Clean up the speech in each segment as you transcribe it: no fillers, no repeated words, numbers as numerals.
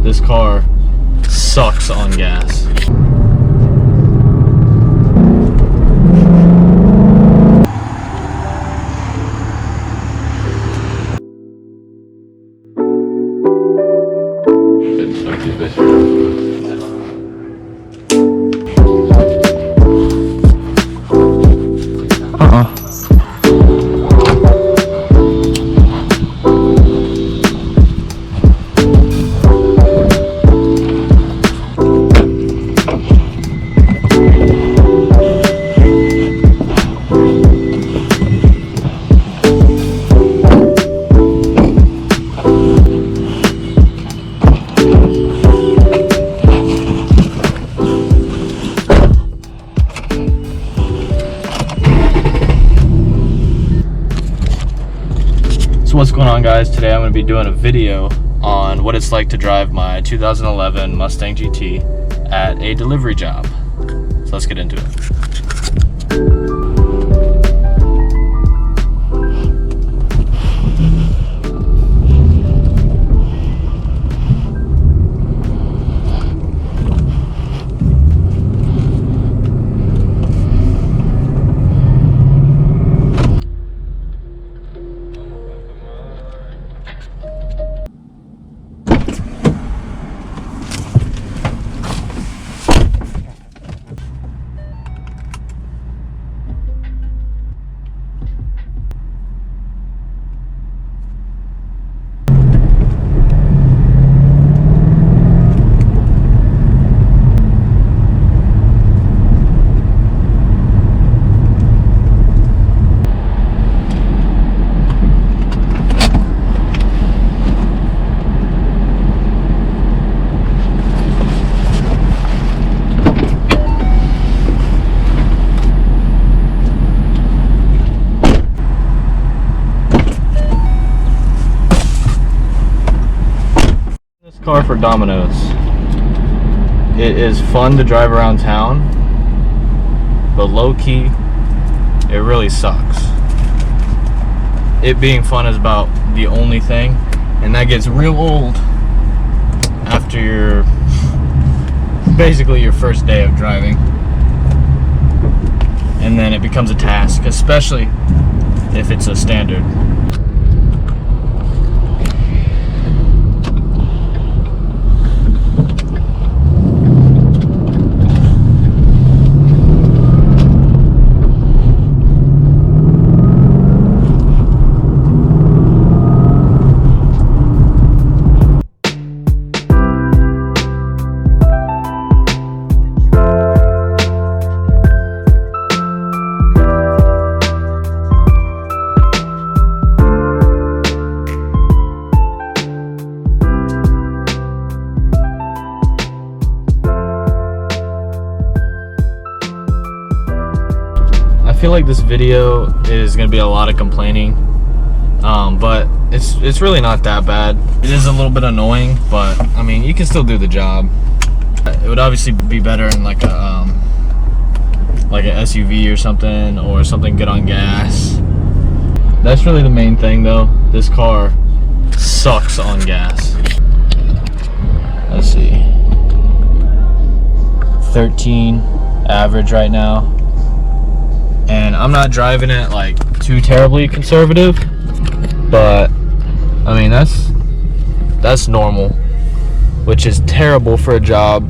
this car sucks on gas. What's going on, guys? Today I'm going to be doing a video on what it's like to drive my 2011 Mustang GT at a delivery job. So let's get into it. Car for Dominos. It is fun to drive around town, but low-key it really sucks. It being fun is about the only thing, and that gets real old after basically your first day of driving, and then it becomes a task, especially if it's a standard. I feel like this video is going to be a lot of complaining, but it's really not that bad. It is a little bit annoying, but I mean, you can still do the job. It would obviously be better in like an SUV or something good on gas. That's really the main thing, though. This car sucks on gas. Let's see, 13 average right now. And I'm not driving it like too terribly conservative, but I mean that's normal, which is terrible for a job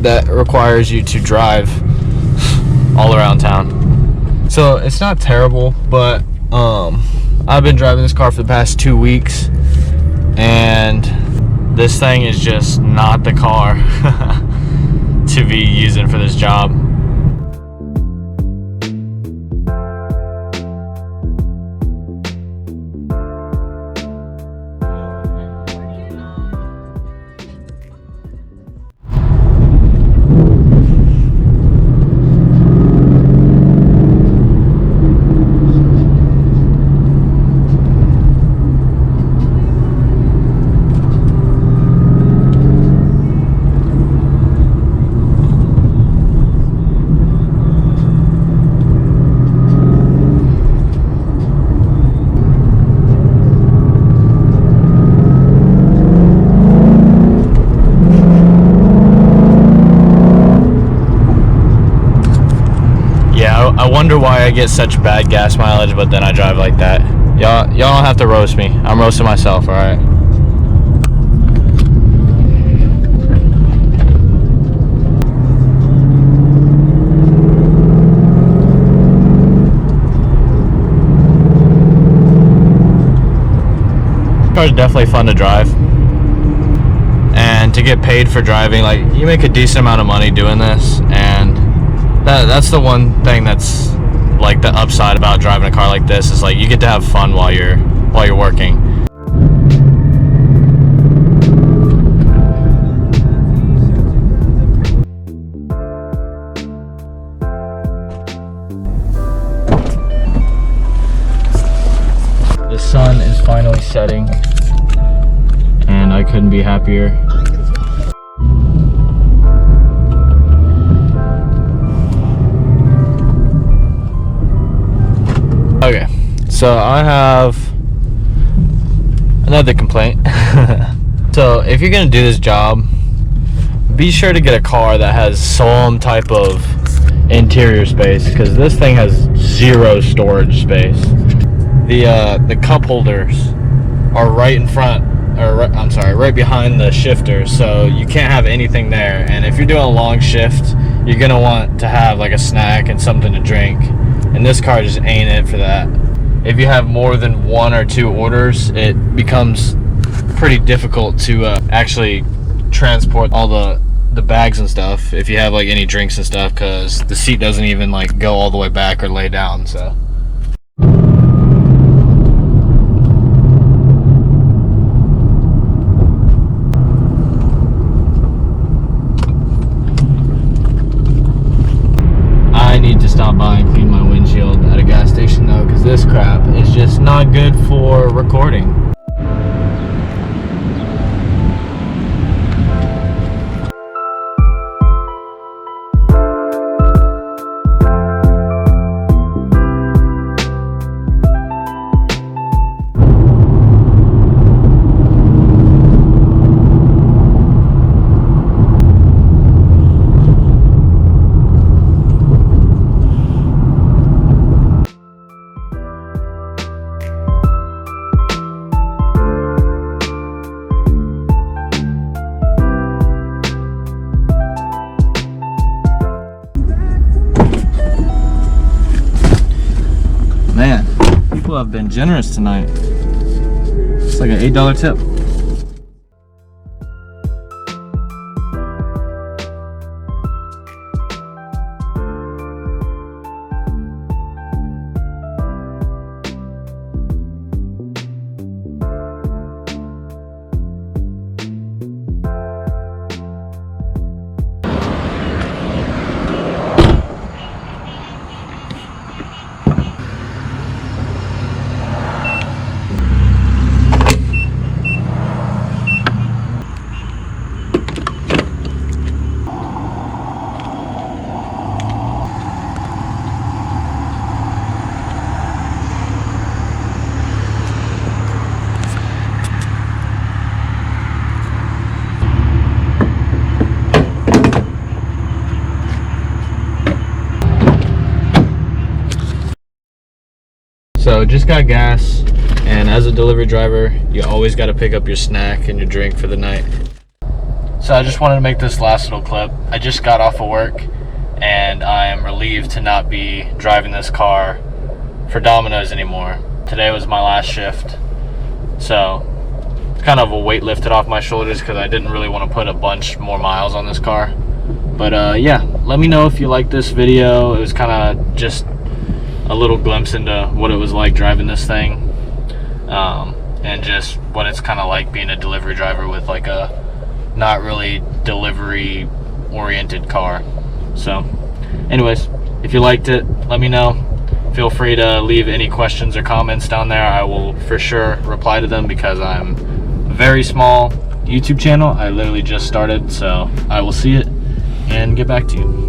that requires you to drive all around town. So it's not terrible, but I've been driving this car for the past 2 weeks, and this thing is just not the car to be using for this job. wonder why I get such bad gas mileage, but then I drive like that. Y'all don't have to roast me. I'm roasting myself, all right? Car's definitely fun to drive, and to get paid for driving, like, you make a decent amount of money doing this, and that's the one thing that's like the upside about driving a car like this, is like you get to have fun while you're working. The sun is finally setting, and I couldn't be happier. Okay, so I have another complaint. So if you're gonna do this job, be sure to get a car that has some type of interior space, because this thing has zero storage space. The cup holders are right in front, or right behind the shifter, so you can't have anything there. And if you're doing a long shift, you're gonna want to have like a snack and something to drink, and this car just ain't it for that. If you have more than 1 or 2 orders, it becomes pretty difficult to actually transport all the bags and stuff if you have like any drinks and stuff, because the seat doesn't even like go all the way back or lay down. So I need to stop by and clean my windshield at a gas station though, because this crap is just not good for recording. Man, people have been generous tonight. It's like an $8 tip. So just got gas, and as a delivery driver, you always got to pick up your snack and your drink for the night. So I just wanted to make this last little clip. I just got off of work, and I am relieved to not be driving this car for Domino's anymore. Today was my last shift, so it's kind of a weight lifted off my shoulders, because I didn't really want to put a bunch more miles on this car. But yeah, let me know if you like this video. It was kind of just a little glimpse into what it was like driving this thing, and just what it's kind of like being a delivery driver with like a not really delivery oriented car. So anyways, if you liked it, let me know. Feel free to leave any questions or comments down there. I will for sure reply to them, because I'm a very small YouTube channel. I literally just started, so I will see it and get back to you.